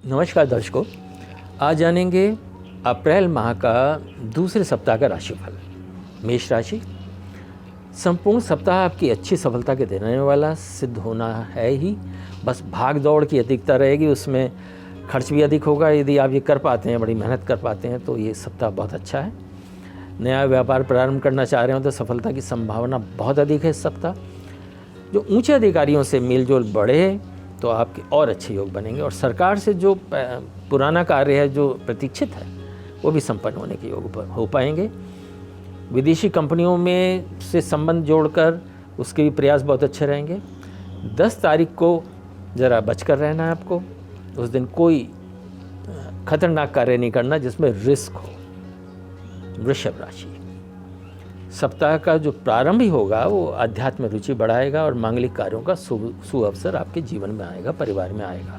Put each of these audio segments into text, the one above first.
नमस्कार दर्शकों, आज जानेंगे अप्रैल माह का दूसरे सप्ताह का राशिफल। मेष राशि, संपूर्ण सप्ताह आपकी अच्छी सफलता के देने वाला सिद्ध होना है ही। बस भाग दौड़ की अधिकता रहेगी, उसमें खर्च भी अधिक होगा। यदि आप ये कर पाते हैं, बड़ी मेहनत कर पाते हैं, तो ये सप्ताह बहुत अच्छा है। नया व्यापार प्रारंभ करना चाह रहे हो तो सफलता की संभावना बहुत अधिक है इस सप्ताह। जो ऊंचे अधिकारियों से मेलजोल बढ़े तो आपके और अच्छे योग बनेंगे, और सरकार से जो पुराना कार्य है जो प्रतीक्षित है वो भी संपन्न होने के योग हो पाएंगे। विदेशी कंपनियों में से संबंध जोड़कर उसके भी प्रयास बहुत अच्छे रहेंगे। 10 तारीख को ज़रा बचकर रहना है आपको। उस दिन कोई खतरनाक कार्य नहीं करना जिसमें रिस्क हो। वृषभ राशि, सप्ताह का जो प्रारंभ ही होगा वो आध्यात्म में रुचि बढ़ाएगा और मांगलिक कार्यों का सुअवसर आपके जीवन में आएगा, परिवार में आएगा।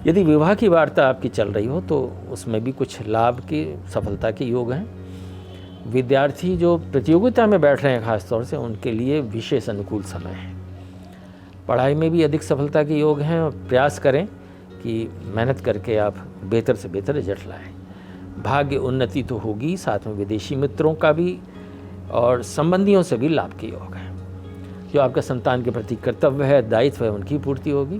यदि विवाह की वार्ता आपकी चल रही हो तो उसमें भी कुछ लाभ की सफलता के योग हैं। विद्यार्थी जो प्रतियोगिता में बैठ रहे हैं खास तौर से, उनके लिए विशेष अनुकूल समय है। पढ़ाई में भी अधिक सफलता के योग हैं और प्रयास करें कि मेहनत करके आप बेहतर से बेहतर रिजल्ट लाएं। भाग्य उन्नति तो होगी, साथ में विदेशी मित्रों का भी और संबंधियों से भी लाभ के योग है। जो आपका संतान के प्रति कर्तव्य है, दायित्व है, उनकी पूर्ति होगी।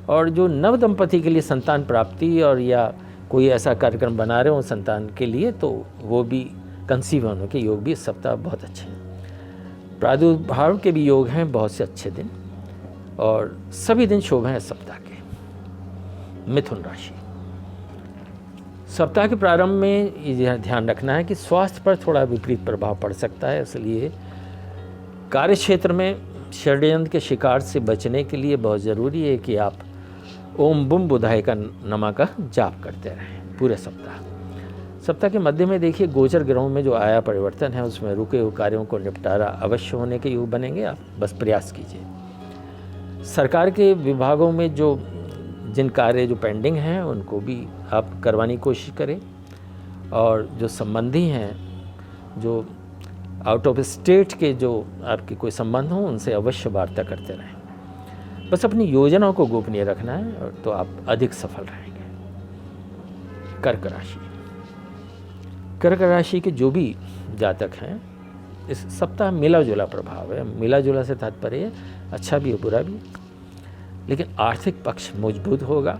और जो नव दंपति के लिए संतान प्राप्ति और या कोई ऐसा कार्यक्रम बना रहे हो संतान के लिए, तो वो भी कंसीव होने के योग भी इस सप्ताह बहुत अच्छे हैं। प्रादुर्भाव के भी योग हैं बहुत से अच्छे दिन, और सभी दिन शुभ हैं इस सप्ताह के। मिथुन राशि, सप्ताह के प्रारंभ में ये ध्यान रखना है कि स्वास्थ्य पर थोड़ा विपरीत प्रभाव पड़ सकता है, इसलिए कार्य क्षेत्र में षड्यंत्र के शिकार से बचने के लिए बहुत ज़रूरी है कि आप ओम बुम बुधाय का नमा का जाप करते रहें पूरे सप्ताह। सप्ताह के मध्य में देखिए गोचर ग्रहों में जो आया परिवर्तन है उसमें रुके हुए कार्यों को निपटारा अवश्य होने के योग बनेंगे। आप बस प्रयास कीजिए। सरकार के विभागों में जो जिन कार्य जो पेंडिंग हैं उनको भी आप करवाने की कोशिश करें, और जो संबंधी हैं जो आउट ऑफ स्टेट के जो आपके कोई संबंध हों उनसे अवश्य वार्ता करते रहें। बस अपनी योजनाओं को गोपनीय रखना है और तो आप अधिक सफल रहेंगे। कर्क राशि, कर्क राशि के जो भी जातक हैं इस सप्ताह मिला जुला प्रभाव है। मिला जुला से तात्पर्य है अच्छा भी है बुरा भी, लेकिन आर्थिक पक्ष मजबूत होगा।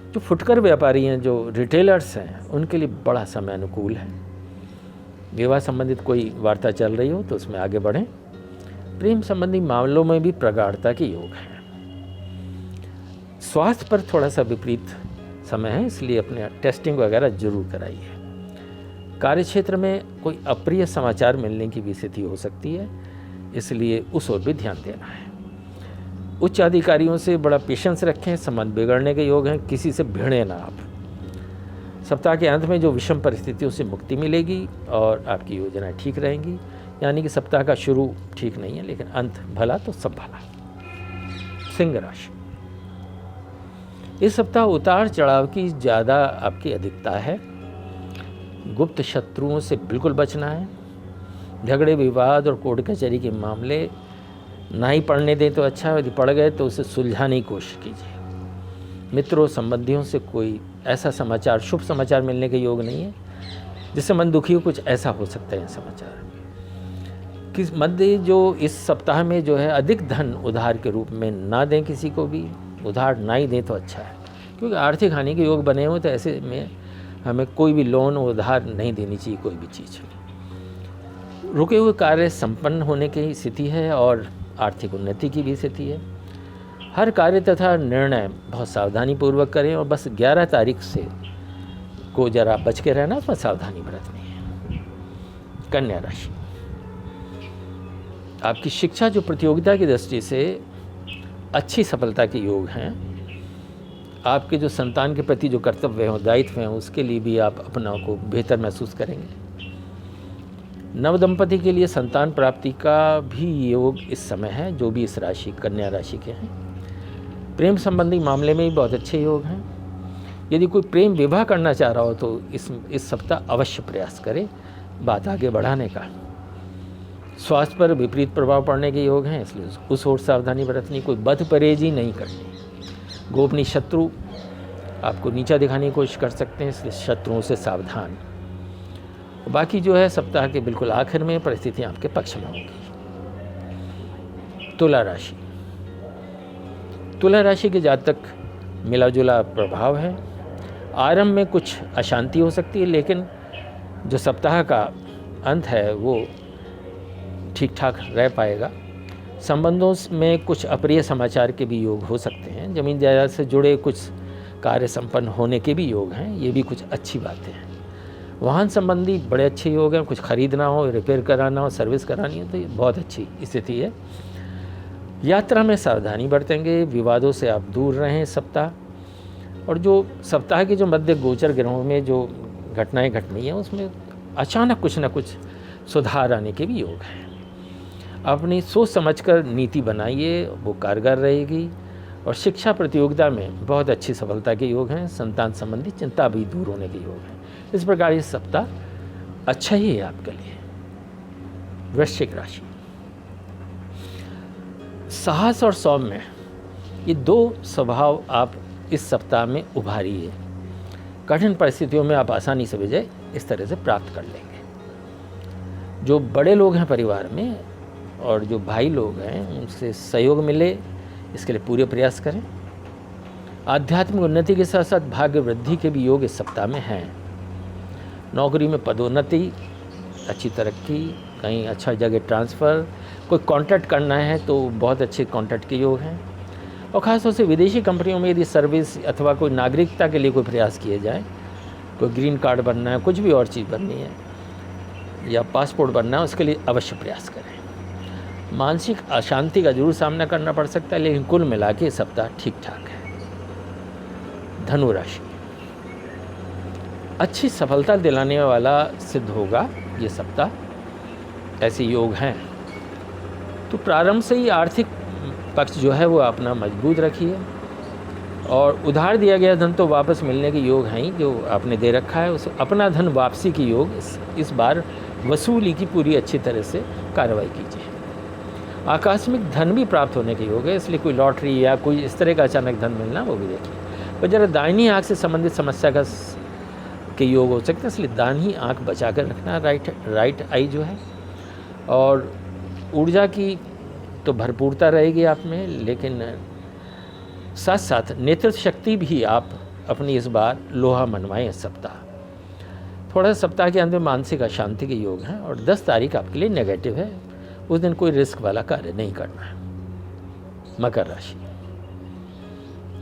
जो फुटकर व्यापारी हैं, जो रिटेलर्स हैं, उनके लिए बड़ा समय अनुकूल है। विवाह संबंधित कोई वार्ता चल रही हो तो उसमें आगे बढ़ें। प्रेम संबंधी मामलों में भी प्रगाढ़ता के योग है। स्वास्थ्य पर थोड़ा सा विपरीत समय है, इसलिए अपने टेस्टिंग वगैरह जरूर कराइए। कार्य क्षेत्र में कोई अप्रिय समाचार मिलने की भी स्थिति हो सकती है, इसलिए उस ओर भी ध्यान देना है। उच्च अधिकारियों से बड़ा पेशेंस रखें, संबंध बिगड़ने के योग हैं, किसी से भिड़े ना आप। सप्ताह के अंत में जो विषम परिस्थितियों से मुक्ति मिलेगी और आपकी योजनाएं ठीक रहेंगी। यानी कि सप्ताह का शुरू ठीक नहीं है लेकिन अंत भला तो सब भला। सिंह राशि, इस सप्ताह उतार चढ़ाव की ज़्यादा आपकी अधिकता है। गुप्त शत्रुओं से बिल्कुल बचना है। झगड़े विवाद और कोर्ट कचहरी के मामले ना ही पढ़ने दें तो अच्छा है, यदि पढ़ गए तो उसे सुलझाने की कोशिश कीजिए। मित्रों संबंधियों से कोई ऐसा समाचार, शुभ समाचार मिलने के योग नहीं है जिससे मन दुखी हो। कुछ ऐसा हो सकता है समाचार किस मध्य जो इस सप्ताह में जो है अधिक धन उधार के रूप में ना दें, किसी को भी उधार ना ही दें तो अच्छा है, क्योंकि आर्थिक हानि के योग बने हुए। तो ऐसे में हमें कोई भी लोन उधार नहीं देनी चाहिए कोई भी चीज़। रुके हुए कार्य संपन्न होने की स्थिति है और आर्थिक उन्नति की भी स्थिति है। हर कार्य तथा निर्णय बहुत सावधानी पूर्वक करें, और बस 11 तारीख से को जरा बच के रहना, उसमें सावधानी बरतनी है। कन्या राशि, आपकी शिक्षा जो प्रतियोगिता की दृष्टि से अच्छी सफलता के योग हैं। आपके जो संतान के प्रति जो कर्तव्य हैं, दायित्व हैं, उसके लिए भी आप अपना को बेहतर महसूस करेंगे। नव दंपति के लिए संतान प्राप्ति का भी योग इस समय है, जो भी इस राशि कन्या राशि के हैं। प्रेम संबंधी मामले में भी बहुत अच्छे योग हैं। यदि कोई प्रेम विवाह करना चाह रहा हो तो इस सप्ताह अवश्य प्रयास करें बात आगे बढ़ाने का। स्वास्थ्य पर विपरीत प्रभाव पड़ने के योग हैं, इसलिए उस ओर सावधानी बरतनी। कोई बद परहेजी नहीं करनी। गोपनीय शत्रु आपको नीचा दिखाने की कोशिश कर सकते हैं, इसलिए शत्रुओं से सावधान। बाकी जो है सप्ताह के बिल्कुल आखिर में परिस्थितियाँ आपके पक्ष में होंगी। तुला राशि, तुला राशि के जातक मिला जुला प्रभाव है। आरंभ में कुछ अशांति हो सकती है, लेकिन जो सप्ताह का अंत है वो ठीक ठाक रह पाएगा। संबंधों में कुछ अप्रिय समाचार के भी योग हो सकते हैं। ज़मीन जायदाद से जुड़े कुछ कार्य संपन्न होने के भी योग हैं, ये भी कुछ अच्छी बातें हैं। वाहन संबंधी बड़े अच्छे योग हैं, कुछ खरीदना हो, रिपेयर कराना हो, सर्विस करानी हो तो ये बहुत अच्छी स्थिति है। यात्रा में सावधानी बरतेंगे, विवादों से आप दूर रहें सप्ताह। और जो सप्ताह के जो मध्य गोचर ग्रहों में जो घटनाएं घटनी हैं उसमें अचानक कुछ ना कुछ सुधार आने के भी योग हैं। अपनी सोच समझकर नीति बनाइए, वो कारगर रहेगी। और शिक्षा प्रतियोगिता में बहुत अच्छी सफलता के योग हैं। संतान संबंधी चिंता भी दूर होने के योग हैं। इस प्रकार ये सप्ताह अच्छा ही है आपके लिए। वृश्चिक राशि, साहस और सौम्य, ये दो स्वभाव आप इस सप्ताह में उभारिए। कठिन परिस्थितियों में आप आसानी से विजय इस तरह से प्राप्त कर लेंगे। जो बड़े लोग हैं परिवार में और जो भाई लोग हैं उनसे सहयोग मिले, इसके लिए पूरे प्रयास करें। आध्यात्मिक उन्नति के साथ साथ भाग्य वृद्धि के भी योग इस सप्ताह में हैं। नौकरी में पदोन्नति, अच्छी तरक्की, कहीं अच्छा जगह ट्रांसफ़र, कोई कॉन्ट्रैक्ट करना है तो बहुत अच्छे कॉन्ट्रैक्ट के योग हैं। और ख़ासतौर से विदेशी कंपनियों में यदि सर्विस अथवा कोई नागरिकता के लिए कोई प्रयास किए जाए, कोई ग्रीन कार्ड बनना है, कुछ भी और चीज़ बननी है या पासपोर्ट बनना है, उसके लिए अवश्य प्रयास करें। मानसिक अशांति का जरूर सामना करना पड़ सकता है, लेकिन कुल मिला के सप्ताह ठीक ठाक है। धनु राशि, अच्छी सफलता दिलाने वाला सिद्ध होगा ये सप्ताह, ऐसे योग हैं। तो प्रारंभ से ही आर्थिक पक्ष जो है वो अपना मजबूत रखिए। और उधार दिया गया धन तो वापस मिलने के योग हैं ही, जो आपने दे रखा है उस अपना धन वापसी की योग इस बार वसूली की पूरी अच्छी तरह से कार्रवाई कीजिए। आकस्मिक धन भी प्राप्त होने के योग है, इसलिए कोई लॉटरी या कोई इस तरह का अचानक धन मिलना वो भी देखिए। पर जरा दाहिनी आँख से संबंधित समस्या के योग हो सकते हैं, इसलिए दाहिनी आँख बचा कर रखना, राइट आई जो है। और ऊर्जा की तो भरपूरता रहेगी आप में, लेकिन साथ साथ नेतृत्व शक्ति भी आप अपनी इस बार लोहा मनवाएं इस सप्ताह। थोड़ा सप्ताह के अंत में मानसिक अशांति के योग हैं। और 10 तारीख आपके लिए नेगेटिव है, उस दिन कोई रिस्क वाला कार्य नहीं करना है। मकर राशि,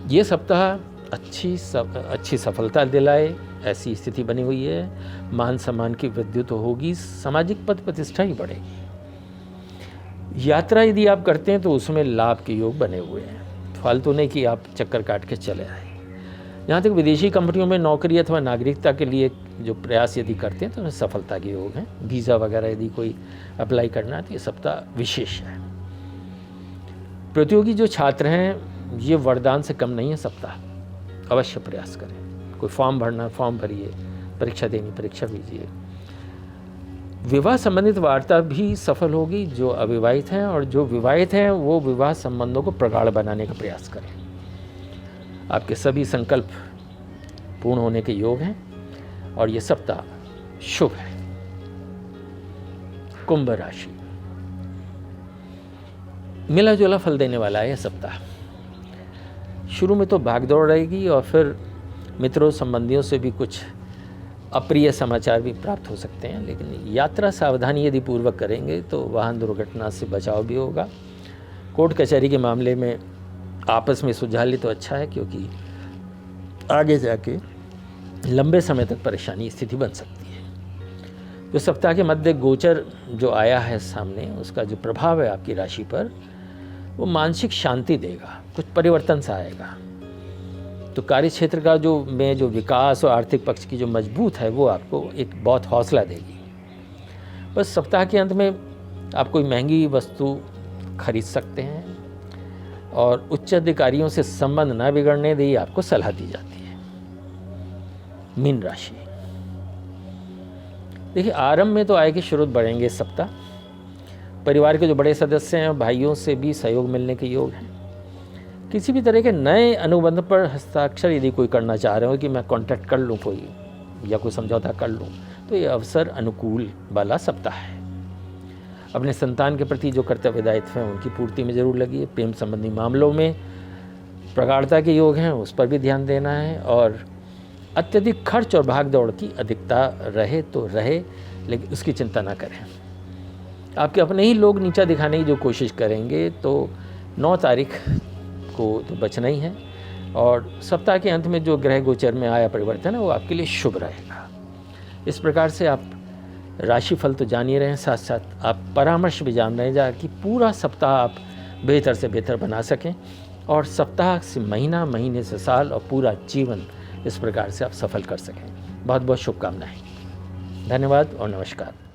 ये सप्ताह अच्छी सफलता दिलाए ऐसी स्थिति बनी हुई है। मान सम्मान की वृद्धि तो होगी, सामाजिक पद प्रतिष्ठा ही बढ़ेगी। यात्रा यदि आप करते हैं तो उसमें लाभ के योग बने हुए हैं। फालतू नहीं कि आप चक्कर काट के चले आए। यहाँ तक विदेशी कंपनियों में नौकरी अथवा नागरिकता के लिए जो प्रयास यदि करते हैं तो उसमें सफलता के योग हैं। वीज़ा वगैरह यदि कोई अप्लाई करना है तो ये सप्ताह विशेष है। प्रतियोगी जो छात्र हैं ये वरदान से कम नहीं है सप्ताह, अवश्य प्रयास करें। कोई फॉर्म भरना, फॉर्म भरिए, परीक्षा देनी, परीक्षा दीजिए। विवाह संबंधित वार्ता भी सफल होगी जो अविवाहित हैं, और जो विवाहित हैं वो विवाह संबंधों को प्रगाढ़ बनाने का प्रयास करें। आपके सभी संकल्प पूर्ण होने के योग हैं और ये सप्ताह शुभ है। कुंभ राशि, मिला जुला फल देने वाला है यह सप्ताह। शुरू में तो भागदौड़ रहेगी और फिर मित्रों संबंधियों से भी कुछ अप्रिय समाचार भी प्राप्त हो सकते हैं, लेकिन यात्रा सावधानी यदि पूर्वक करेंगे तो वाहन दुर्घटना से बचाव भी होगा। कोर्ट कचहरी के मामले में आपस में सुलझा ले तो अच्छा है, क्योंकि आगे जाके लंबे समय तक परेशानी स्थिति बन सकती है। जो सप्ताह के मध्य गोचर जो आया है सामने, उसका जो प्रभाव है आपकी राशि पर, वो मानसिक शांति देगा, कुछ परिवर्तन सा आएगा। तो कार्य क्षेत्र का जो विकास और आर्थिक पक्ष की जो मजबूत है वो आपको एक बहुत हौसला देगी। बस सप्ताह के अंत में आप कोई महंगी वस्तु खरीद सकते हैं और उच्च अधिकारियों से संबंध न बिगड़ने दी आपको सलाह दी जाती है। मीन राशि, देखिए आरंभ में तो आय के स्रोत बढ़ेंगे इस सप्ताह। परिवार के जो बड़े सदस्य हैं भाइयों से भी सहयोग मिलने के योग हैं। किसी भी तरह के नए अनुबंध पर हस्ताक्षर यदि कोई करना चाह रहे हो कि मैं कॉन्टैक्ट कर लूँ कोई या कोई समझौता कर लूँ, तो ये अवसर अनुकूल वाला सप्ताह है। अपने संतान के प्रति जो कर्तव्य दायित्व हैं उनकी पूर्ति में ज़रूर लगिए। प्रेम संबंधी मामलों में प्रगाढ़ता के योग हैं, उस पर भी ध्यान देना है। और अत्यधिक खर्च और भाग दौड़ की अधिकता रहे तो रहे, लेकिन उसकी चिंता ना करें। आपके अपने ही लोग नीचा दिखाने की जो कोशिश करेंगे तो 9 तारीख को तो बचना ही है। और सप्ताह के अंत में जो ग्रह गोचर में आया परिवर्तन है वो आपके लिए शुभ रहेगा। इस प्रकार से आप राशिफल तो जान ही रहे हैं, साथ साथ आप परामर्श भी जान रहे हैं जहाँ कि पूरा सप्ताह आप बेहतर से बेहतर बना सकें और सप्ताह से महीना, महीने से साल और पूरा जीवन इस प्रकार से आप सफल कर सकें। बहुत बहुत शुभकामनाएं। धन्यवाद और नमस्कार।